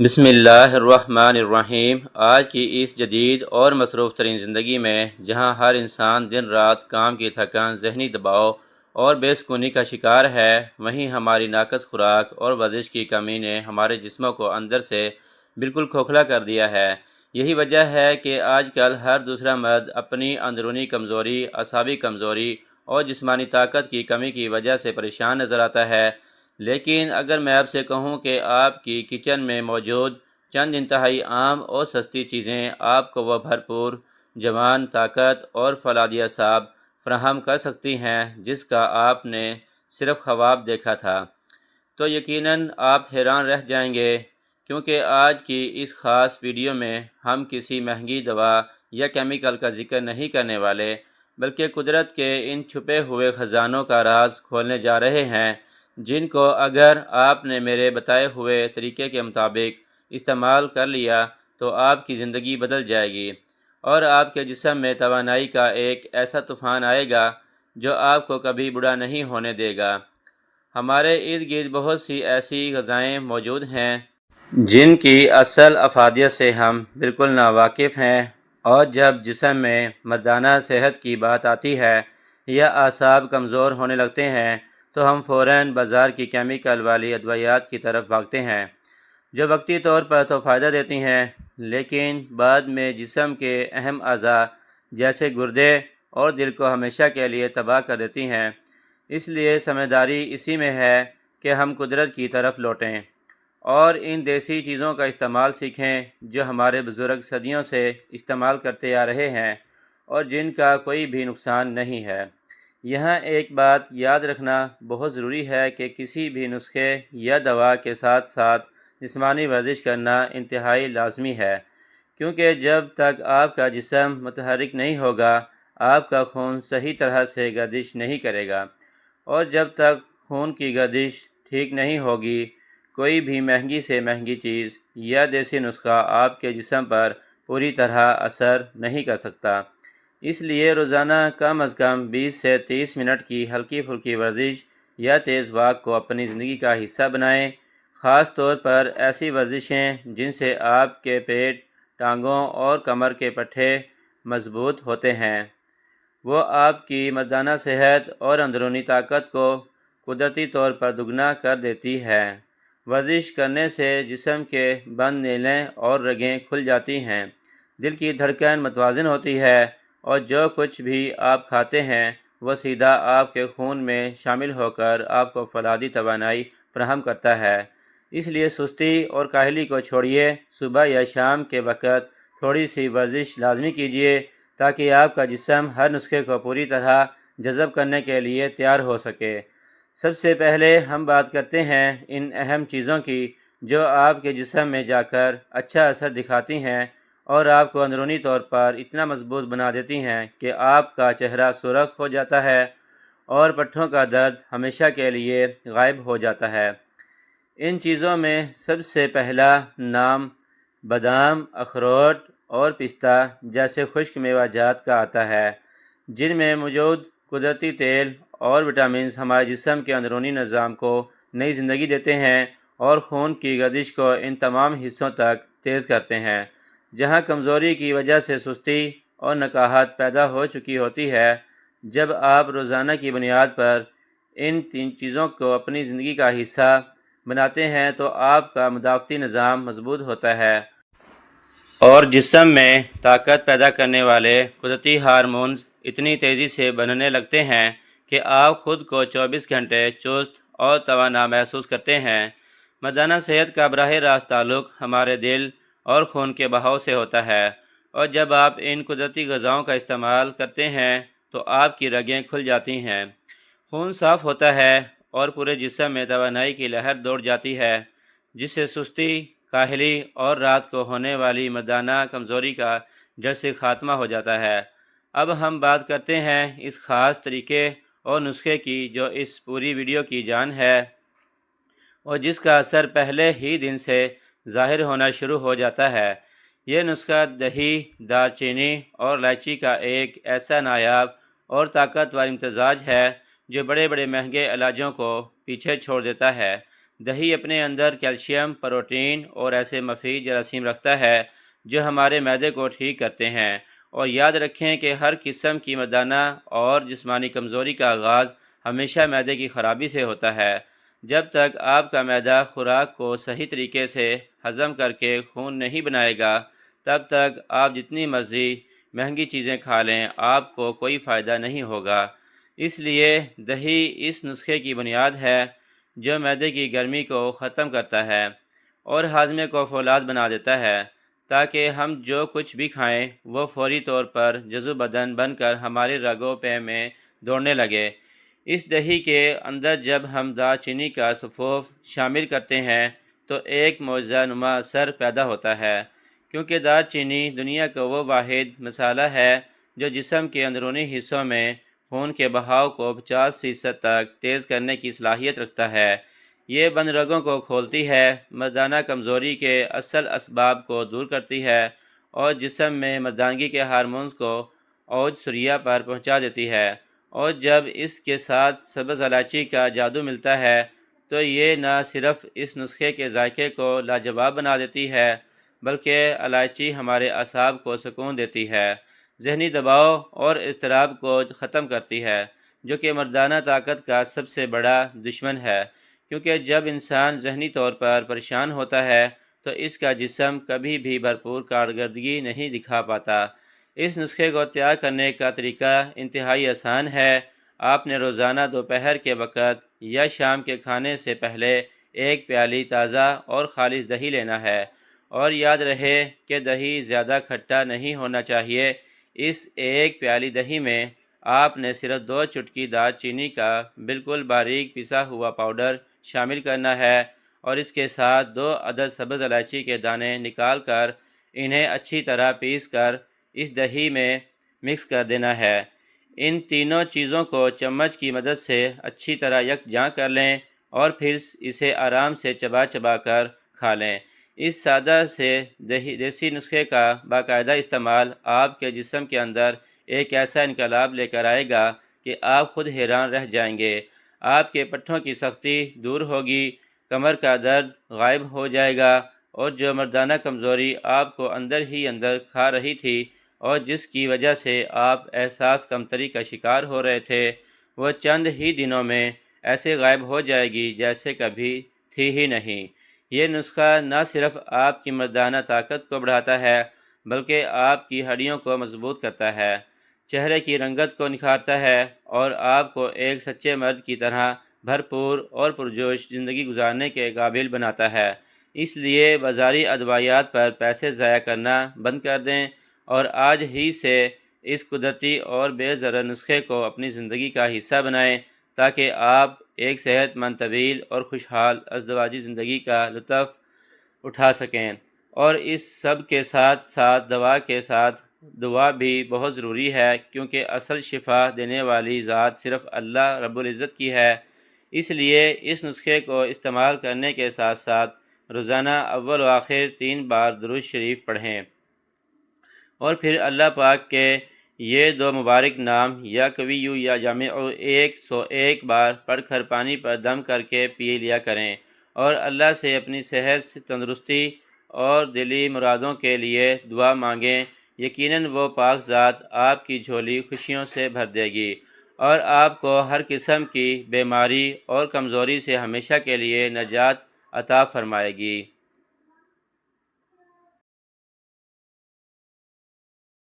بسم اللہ الرحمن الرحیم۔ آج کی اس جدید اور مصروف ترین زندگی میں جہاں ہر انسان دن رات کام کی تھکن، ذہنی دباؤ اور بے سکونی کا شکار ہے، وہیں ہماری ناقص خوراک اور ورزش کی کمی نے ہمارے جسموں کو اندر سے بالکل کھوکھلا کر دیا ہے۔ یہی وجہ ہے کہ آج کل ہر دوسرا مرد اپنی اندرونی کمزوری، اعصابی کمزوری اور جسمانی طاقت کی کمی کی وجہ سے پریشان نظر آتا ہے۔ لیکن اگر میں آپ سے کہوں کہ آپ کی کچن میں موجود چند انتہائی عام اور سستی چیزیں آپ کو وہ بھرپور جوان طاقت اور فولادی اعصاب فراہم کر سکتی ہیں جس کا آپ نے صرف خواب دیکھا تھا، تو یقیناً آپ حیران رہ جائیں گے، کیونکہ آج کی اس خاص ویڈیو میں ہم کسی مہنگی دوا یا کیمیکل کا ذکر نہیں کرنے والے، بلکہ قدرت کے ان چھپے ہوئے خزانوں کا راز کھولنے جا رہے ہیں، جن کو اگر آپ نے میرے بتائے ہوئے طریقے کے مطابق استعمال کر لیا تو آپ کی زندگی بدل جائے گی، اور آپ کے جسم میں توانائی کا ایک ایسا طوفان آئے گا جو آپ کو کبھی بوڑھا نہیں ہونے دے گا۔ ہمارے ارد گرد بہت سی ایسی غذائیں موجود ہیں جن کی اصل افادیت سے ہم بالکل ناواقف ہیں، اور جب جسم میں مردانہ صحت کی بات آتی ہے یا اعصاب کمزور ہونے لگتے ہیں تو ہم فوراً بازار کی کیمیکل والی ادویات کی طرف بھاگتے ہیں، جو وقتی طور پر تو فائدہ دیتی ہیں لیکن بعد میں جسم کے اہم اعضاء جیسے گردے اور دل کو ہمیشہ کے لیے تباہ کر دیتی ہیں۔ اس لیے سمجھداری اسی میں ہے کہ ہم قدرت کی طرف لوٹیں اور ان دیسی چیزوں کا استعمال سیکھیں جو ہمارے بزرگ صدیوں سے استعمال کرتے آ رہے ہیں اور جن کا کوئی بھی نقصان نہیں ہے۔ یہاں ایک بات یاد رکھنا بہت ضروری ہے کہ کسی بھی نسخے یا دوا کے ساتھ ساتھ جسمانی ورزش کرنا انتہائی لازمی ہے، کیونکہ جب تک آپ کا جسم متحرک نہیں ہوگا آپ کا خون صحیح طرح سے گردش نہیں کرے گا، اور جب تک خون کی گردش ٹھیک نہیں ہوگی کوئی بھی مہنگی سے مہنگی چیز یا دیسی نسخہ آپ کے جسم پر پوری طرح اثر نہیں کر سکتا۔ اس لیے روزانہ کم از کم 20 سے 30 منٹ کی ہلکی پھلکی ورزش یا تیز واک کو اپنی زندگی کا حصہ بنائیں، خاص طور پر ایسی ورزشیں جن سے آپ کے پیٹ، ٹانگوں اور کمر کے پٹھے مضبوط ہوتے ہیں۔ وہ آپ کی مردانہ صحت اور اندرونی طاقت کو قدرتی طور پر دگنا کر دیتی ہے۔ ورزش کرنے سے جسم کے بند نیلیں اور رگیں کھل جاتی ہیں، دل کی دھڑکن متوازن ہوتی ہے، اور جو کچھ بھی آپ کھاتے ہیں وہ سیدھا آپ کے خون میں شامل ہو کر آپ کو فولادی توانائی فراہم کرتا ہے۔ اس لیے سستی اور کاہلی کو چھوڑیے، صبح یا شام کے وقت تھوڑی سی ورزش لازمی کیجیے تاکہ آپ کا جسم ہر نسخے کو پوری طرح جذب کرنے کے لیے تیار ہو سکے۔ سب سے پہلے ہم بات کرتے ہیں ان اہم چیزوں کی جو آپ کے جسم میں جا کر اچھا اثر دکھاتی ہیں اور آپ کو اندرونی طور پر اتنا مضبوط بنا دیتی ہیں کہ آپ کا چہرہ سرخ ہو جاتا ہے اور پٹھوں کا درد ہمیشہ کے لیے غائب ہو جاتا ہے۔ ان چیزوں میں سب سے پہلا نام بادام، اخروٹ اور پستہ جیسے خشک میوہ جات کا آتا ہے، جن میں موجود قدرتی تیل اور وٹامنز ہمارے جسم کے اندرونی نظام کو نئی زندگی دیتے ہیں اور خون کی گردش کو ان تمام حصوں تک تیز کرتے ہیں۔ جہاں کمزوری کی وجہ سے سستی اور نکاہت پیدا ہو چکی ہوتی ہے، جب آپ روزانہ کی بنیاد پر ان تین چیزوں کو اپنی زندگی کا حصہ بناتے ہیں تو آپ کا مدافعتی نظام مضبوط ہوتا ہے اور جسم میں طاقت پیدا کرنے والے قدرتی ہارمونز اتنی تیزی سے بننے لگتے ہیں کہ آپ خود کو 24 گھنٹے چست اور توانا محسوس کرتے ہیں۔ مردانہ صحت کا براہ راست تعلق ہمارے دل اور خون کے بہاؤ سے ہوتا ہے، اور جب آپ ان قدرتی غذاؤں کا استعمال کرتے ہیں تو آپ کی رگیں کھل جاتی ہیں، خون صاف ہوتا ہے اور پورے جسم میں توانائی کی لہر دوڑ جاتی ہے، جس سے سستی، کاہلی اور رات کو ہونے والی مردانہ کمزوری کا جڑ سے خاتمہ ہو جاتا ہے۔ اب ہم بات کرتے ہیں اس خاص طریقے اور نسخے کی جو اس پوری ویڈیو کی جان ہے اور جس کا اثر پہلے ہی دن سے ظاہر ہونا شروع ہو جاتا ہے۔ یہ نسخہ دہی، دار چینی اور الائچی کا ایک ایسا نایاب اور طاقتور امتزاج ہے جو بڑے بڑے مہنگے علاجوں کو پیچھے چھوڑ دیتا ہے۔ دہی اپنے اندر کیلشیم، پروٹین اور ایسے مفید جراثیم رکھتا ہے جو ہمارے معدے کو ٹھیک کرتے ہیں۔ اور یاد رکھیں کہ ہر قسم کی مردانہ اور جسمانی کمزوری کا آغاز ہمیشہ معدے کی خرابی سے ہوتا ہے۔ جب تک آپ کا معدہ خوراک کو صحیح طریقے سے ہضم کر کے خون نہیں بنائے گا، تب تک آپ جتنی مرضی مہنگی چیزیں کھا لیں، آپ کو کوئی فائدہ نہیں ہوگا۔ اس لیے دہی اس نسخے کی بنیاد ہے جو معدے کی گرمی کو ختم کرتا ہے اور ہاضمے کو فولاد بنا دیتا ہے، تاکہ ہم جو کچھ بھی کھائیں وہ فوری طور پر جزو بدن بن کر ہماری رگوں پہ میں دوڑنے لگے۔ اس دہی کے اندر جب ہم دار چینی کا صفوف شامل کرتے ہیں تو ایک معجزہ نما اثر پیدا ہوتا ہے، کیونکہ دار چینی دنیا کا وہ واحد مسالہ ہے جو جسم کے اندرونی حصوں میں خون کے بہاؤ کو 50% تک تیز کرنے کی صلاحیت رکھتا ہے۔ یہ بند رگوں کو کھولتی ہے، مردانہ کمزوری کے اصل اسباب کو دور کرتی ہے اور جسم میں مردانگی کے ہارمونز کو اوج سریا پر پہنچا دیتی ہے۔ اور جب اس کے ساتھ سبز الائچی کا جادو ملتا ہے تو یہ نہ صرف اس نسخے کے ذائقے کو لاجواب بنا دیتی ہے، بلکہ الائچی ہمارے اعصاب کو سکون دیتی ہے، ذہنی دباؤ اور اضطراب کو ختم کرتی ہے، جو کہ مردانہ طاقت کا سب سے بڑا دشمن ہے، کیونکہ جب انسان ذہنی طور پر پریشان ہوتا ہے تو اس کا جسم کبھی بھی بھرپور کارکردگی نہیں دکھا پاتا۔ اس نسخے کو تیار کرنے کا طریقہ انتہائی آسان ہے۔ آپ نے روزانہ دوپہر کے وقت یا شام کے کھانے سے پہلے ایک پیالی تازہ اور خالص دہی لینا ہے، اور یاد رہے کہ دہی زیادہ کھٹا نہیں ہونا چاہیے۔ اس ایک پیالی دہی میں آپ نے صرف 2 چٹکی دار چینی کا بالکل باریک پسا ہوا پاؤڈر شامل کرنا ہے، اور اس کے ساتھ 2 عدد سبز الائچی کے دانے نکال کر انہیں اچھی طرح پیس کر اس دہی میں مکس کر دینا ہے۔ ان تینوں چیزوں کو چمچ کی مدد سے اچھی طرح یکجاں کر لیں اور پھر اسے آرام سے چبا چبا کر کھا لیں۔ اس سادہ سے دیسی نسخے کا باقاعدہ استعمال آپ کے جسم کے اندر ایک ایسا انقلاب لے کر آئے گا کہ آپ خود حیران رہ جائیں گے۔ آپ کے پٹھوں کی سختی دور ہوگی، کمر کا درد غائب ہو جائے گا، اور جو مردانہ کمزوری آپ کو اندر ہی اندر کھا رہی تھی اور جس کی وجہ سے آپ احساس کمتری کا شکار ہو رہے تھے، وہ چند ہی دنوں میں ایسے غائب ہو جائے گی جیسے کبھی تھی ہی نہیں۔ یہ نسخہ نہ صرف آپ کی مردانہ طاقت کو بڑھاتا ہے بلکہ آپ کی ہڈیوں کو مضبوط کرتا ہے، چہرے کی رنگت کو نکھارتا ہے اور آپ کو ایک سچے مرد کی طرح بھرپور اور پرجوش زندگی گزارنے کے قابل بناتا ہے۔ اس لیے بازاری ادویات پر پیسے ضائع کرنا بند کر دیں اور آج ہی سے اس قدرتی اور بے ضرر نسخے کو اپنی زندگی کا حصہ بنائیں، تاکہ آپ ایک صحت مند، طویل اور خوشحال ازدواجی زندگی کا لطف اٹھا سکیں۔ اور اس سب کے ساتھ ساتھ دوا کے ساتھ دعا بھی بہت ضروری ہے، کیونکہ اصل شفا دینے والی ذات صرف اللہ رب العزت کی ہے۔ اس لیے اس نسخے کو استعمال کرنے کے ساتھ ساتھ روزانہ اول و آخر 3 بار درود شریف پڑھیں، اور پھر اللہ پاک کے یہ 2 مبارک نام یا قویّ یا جامع 101 بار پڑھ کر پانی پر دم کر کے پی لیا کریں، اور اللہ سے اپنی صحت، تندرستی اور دلی مرادوں کے لیے دعا مانگیں۔ یقیناً وہ پاک ذات آپ کی جھولی خوشیوں سے بھر دے گی اور آپ کو ہر قسم کی بیماری اور کمزوری سے ہمیشہ کے لیے نجات عطا فرمائے گی۔